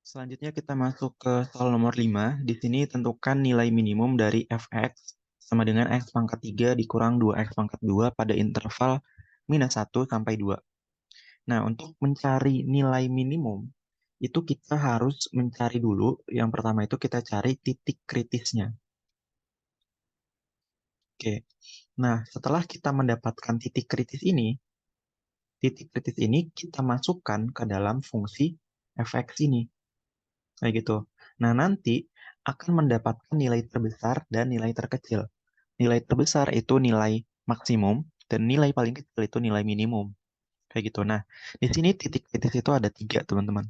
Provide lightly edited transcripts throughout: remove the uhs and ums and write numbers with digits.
Selanjutnya kita masuk ke soal nomor 5. Di sini tentukan nilai minimum dari fx sama dengan x pangkat 3 dikurang 2x pangkat 2 pada interval minus 1 sampai 2. Nah, untuk mencari nilai minimum, itu kita harus mencari dulu, yang pertama itu kita cari titik kritisnya. Oke, nah setelah kita mendapatkan titik kritis ini kita masukkan ke dalam fungsi fx ini. Kayak gitu. Nah, nanti akan mendapatkan nilai terbesar dan nilai terkecil. Nilai terbesar itu nilai maksimum, dan nilai paling kecil itu nilai minimum. Kayak gitu. Nah, di sini titik kritis itu ada tiga, teman-teman.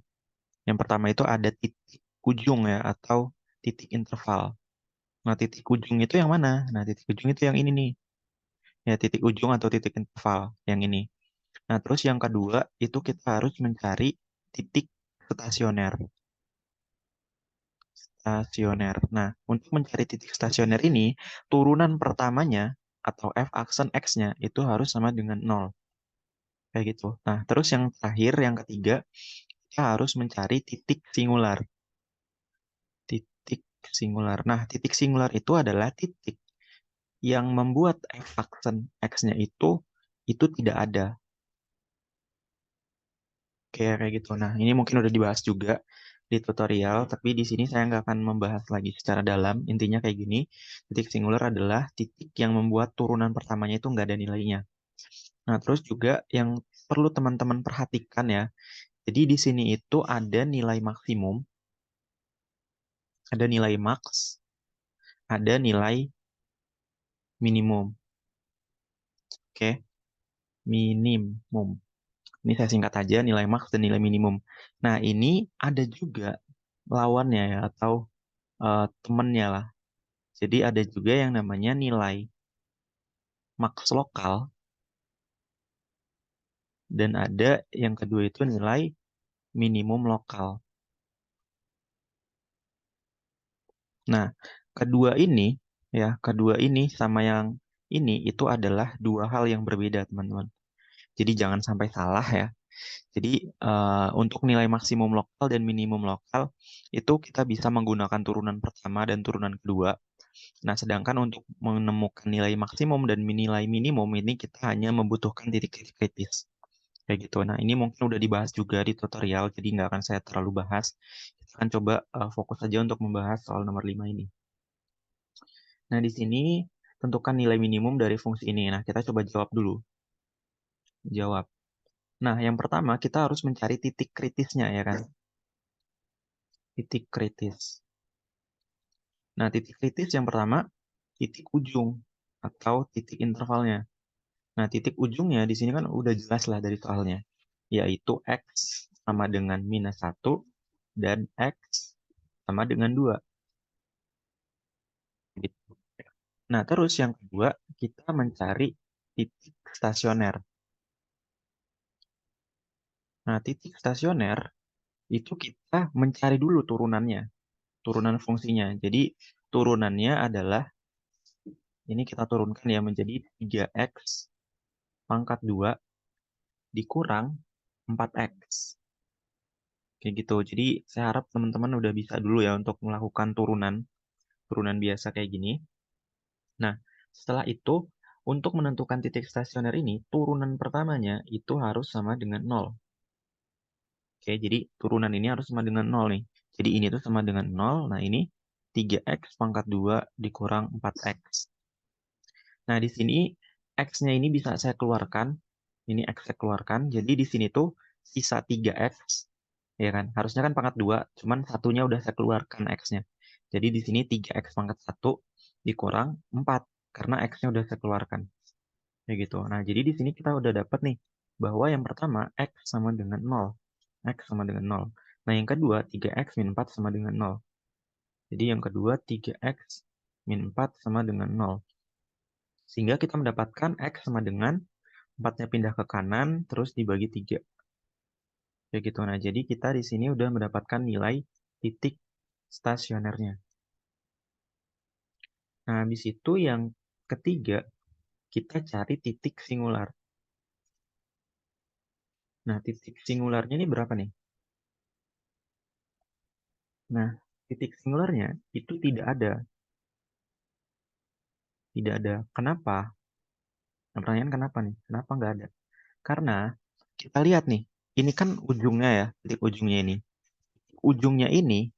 Yang pertama itu ada titik ujung ya, atau titik interval. Nah, titik ujung itu yang mana? Nah, titik ujung itu yang ini nih. Ya, titik ujung atau titik interval, yang ini. Nah, terus yang kedua, itu kita harus mencari titik stasioner. Stasioner. Nah, untuk mencari titik stasioner ini, turunan pertamanya atau f aksen x-nya itu harus sama dengan 0. Kayak gitu. Nah, terus yang terakhir, yang ketiga, kita harus mencari titik singular. Titik singular. Nah, titik singular itu adalah titik yang membuat f aksen x-nya itu tidak ada. Kayak gitu. Nah, ini mungkin udah dibahas juga di tutorial, tapi di sini saya nggak akan membahas lagi secara dalam. Intinya kayak gini, titik singular adalah titik yang membuat turunan pertamanya itu nggak ada nilainya. Nah, terus juga yang perlu teman-teman perhatikan ya, jadi di sini itu ada nilai maksimum, ada nilai max, ada nilai minimum. Oke, minimum. Ini saya singkat aja, nilai max dan nilai minimum. Nah, ini ada juga lawannya ya, atau temennya lah. Jadi ada juga yang namanya nilai max lokal, dan ada yang kedua itu nilai minimum lokal. Nah, kedua ini sama yang ini itu adalah dua hal yang berbeda, teman-teman. Jadi jangan sampai salah ya. Jadi untuk nilai maksimum lokal dan minimum lokal itu kita bisa menggunakan turunan pertama dan turunan kedua. Nah, sedangkan untuk menemukan nilai maksimum dan nilai minimum ini kita hanya membutuhkan titik kritis. Kayak gitu. Nah, ini mungkin udah dibahas juga di tutorial, jadi nggak akan saya terlalu bahas. Kita akan coba fokus aja untuk membahas soal nomor 5 ini. Nah, di sini tentukan nilai minimum dari fungsi ini. Nah, kita coba jawab dulu. Jawab. Nah, yang pertama kita harus mencari titik kritisnya, ya kan? Titik kritis. Nah, titik kritis yang pertama, titik ujung atau titik intervalnya. Nah, titik ujungnya di sini kan udah jelas lah dari soalnya, yaitu X sama dengan minus 1 dan X sama dengan 2. Gitu. Nah, terus yang kedua, kita mencari titik stasioner. Nah, titik stasioner itu kita mencari dulu turunannya, turunan fungsinya. Jadi, turunannya adalah, ini kita turunkan ya menjadi 3x pangkat 2 dikurang 4x. Kayak gitu. Jadi, saya harap teman-teman udah bisa dulu ya untuk melakukan turunan biasa kayak gini. Nah, setelah itu, untuk menentukan titik stasioner ini, turunan pertamanya itu harus sama dengan 0. Oke, jadi turunan ini harus sama dengan 0 nih. Jadi ini tuh sama dengan 0. Nah, ini 3x pangkat 2 dikurang 4x. Nah, di sini x-nya ini bisa saya keluarkan. Ini x saya keluarkan. Jadi di sini tuh sisa 3x. Ya kan? Harusnya kan pangkat 2. Cuman satunya udah saya keluarkan x-nya. Jadi di sini 3x pangkat 1 dikurang 4. Karena x-nya udah saya keluarkan. Kayak gitu. Nah, jadi di sini kita udah dapat nih. Bahwa yang pertama x sama dengan 0. X sama dengan 0. Nah, yang kedua, 3x min 4 sama dengan 0. Jadi yang kedua, 3x min 4 sama dengan 0. Sehingga kita mendapatkan x sama dengan 4-nya pindah ke kanan, terus dibagi 3. Kayak gitu. Nah, jadi kita di sini udah mendapatkan nilai titik stasionernya. Nah, habis itu yang ketiga, kita cari titik singular. Nah, titik singularnya ini berapa nih? Nah, titik singularnya itu tidak ada. Tidak ada. Kenapa? Nah, pertanyaan kenapa nih? Kenapa nggak ada? Karena kita lihat nih, ini kan ujungnya ya, titik ujungnya ini. Ujungnya ini,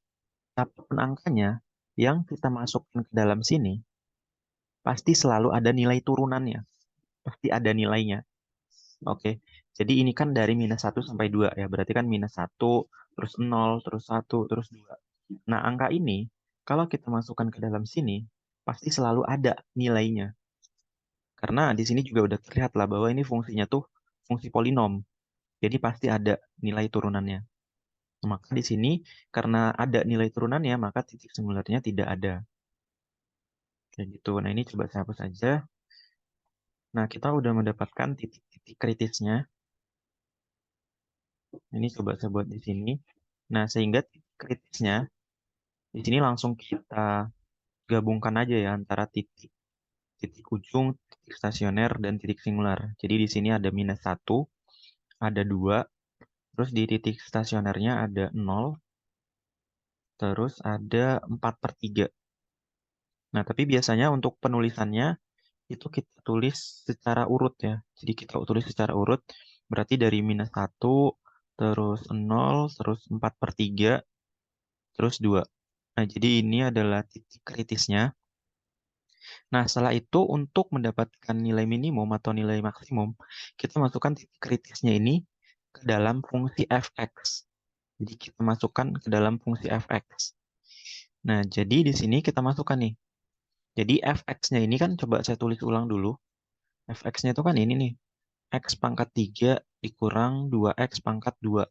apapun angkanya yang kita masukkan ke dalam sini, pasti selalu ada nilai turunannya. Pasti ada nilainya. Oke, jadi ini kan dari -1 sampai 2 ya, berarti kan -1, terus 0, terus 1, terus 2. Nah, angka ini, kalau kita masukkan ke dalam sini, pasti selalu ada nilainya. Karena di sini juga udah terlihat lah bahwa ini fungsinya tuh fungsi polinom. Jadi pasti ada nilai turunannya. Maka di sini, karena ada nilai turunannya, maka titik singularnya tidak ada. Kayak gitu. Nah, ini coba saya hapus saja. Nah, kita udah mendapatkan titik-titik kritisnya. Ini coba saya buat di sini. Nah, sehingga titik kritisnya di sini langsung kita gabungkan aja ya antara titik titik ujung, titik stasioner, dan titik singular. Jadi di sini ada -1, ada 2, terus di titik stasionernya ada 0, terus ada 4/3. Nah, tapi biasanya untuk penulisannya itu kita tulis secara urut ya. Jadi kita tulis secara urut, berarti dari -1, terus 0, terus 4/3, terus 2. Nah, jadi ini adalah titik kritisnya. Nah, setelah itu untuk mendapatkan nilai minimum atau nilai maksimum, kita masukkan titik kritisnya ini ke dalam fungsi fx. Jadi kita masukkan ke dalam fungsi fx. Nah, jadi di sini kita masukkan nih. Jadi fx-nya ini kan coba saya tulis ulang dulu. Fx-nya itu kan ini nih. X pangkat 3 dikurang 2x pangkat 2.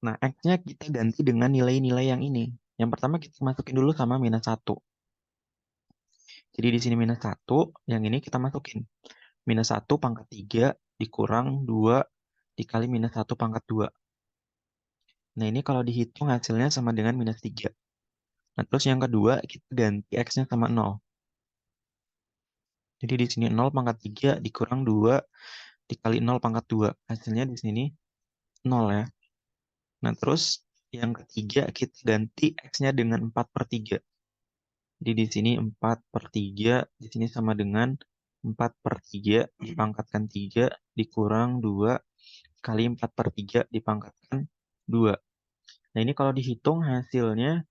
Nah, x-nya kita ganti dengan nilai-nilai yang ini. Yang pertama kita masukin dulu sama -1. Jadi di sini -1, yang ini kita masukin. -1 pangkat 3 dikurang 2 dikali -1 pangkat 2. Nah, ini kalau dihitung hasilnya sama dengan -3. Nah, terus yang kedua, kita ganti x-nya sama 0. Jadi di sini 0 pangkat 3 dikurang 2 dikali 0 pangkat 2. Hasilnya di sini 0 ya. Nah, terus yang ketiga, kita ganti x-nya dengan 4/3. Jadi di sini 4/3, di sini sama dengan 4/3 dipangkatkan 3 dikurang 2 kali 4/3 dipangkatkan 2. Nah, ini kalau dihitung hasilnya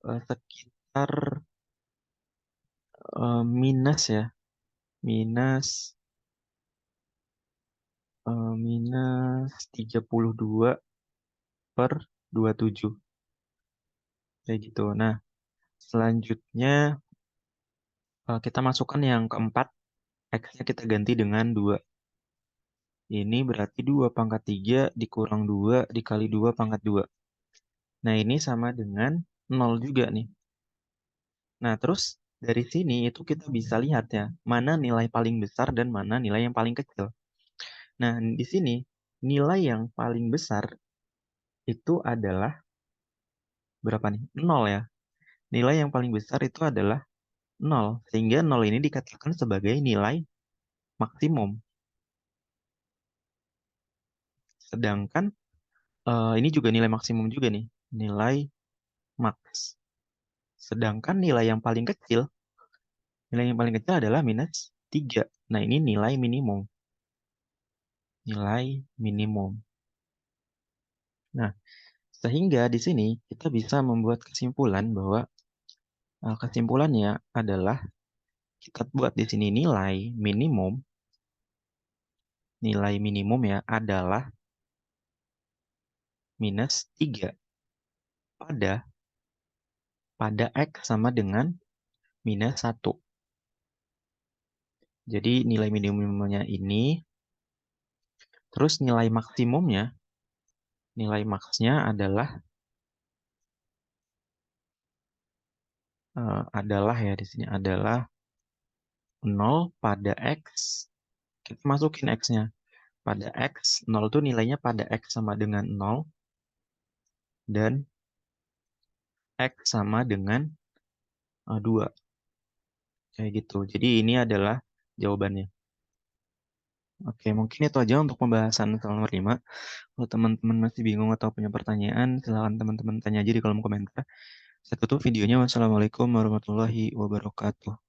sekitar minus ya. Minus minus 32/27. Kayak gitu. Nah, selanjutnya kita masukkan yang keempat. X-nya kita ganti dengan 2. Ini berarti 2 pangkat 3 dikurang 2 dikali 2 pangkat 2. Nah, ini sama dengan 0 juga nih. Nah, terus dari sini itu kita bisa lihat ya, mana nilai paling besar dan mana nilai yang paling kecil. Nah, di sini nilai yang paling besar itu adalah berapa nih? 0 ya. Nilai yang paling besar itu adalah 0. Sehingga 0 ini dikatakan sebagai nilai maksimum. Sedangkan ini juga nilai maksimum juga nih. Nilai max. Sedangkan nilai yang paling kecil adalah -3. Nah, ini nilai minimum. Nilai minimum. Nah, sehingga di sini kita bisa membuat kesimpulan bahwa kesimpulannya adalah kita buat di sini nilai minimum ya adalah -3 pada X sama dengan -1. Jadi nilai minimumnya ini, terus nilai maksnya adalah ya di sini adalah 0 pada X. Kita masukin X-nya. Pada X, 0 itu nilainya pada X sama dengan 0, dan X sama dengan 2. Kayak gitu. Jadi ini adalah jawabannya. Oke, mungkin itu aja untuk pembahasan soal nomor 5. Kalau teman-teman masih bingung atau punya pertanyaan, silakan teman-teman tanya aja di kolom komentar. Saya tutup videonya. Wassalamualaikum warahmatullahi wabarakatuh.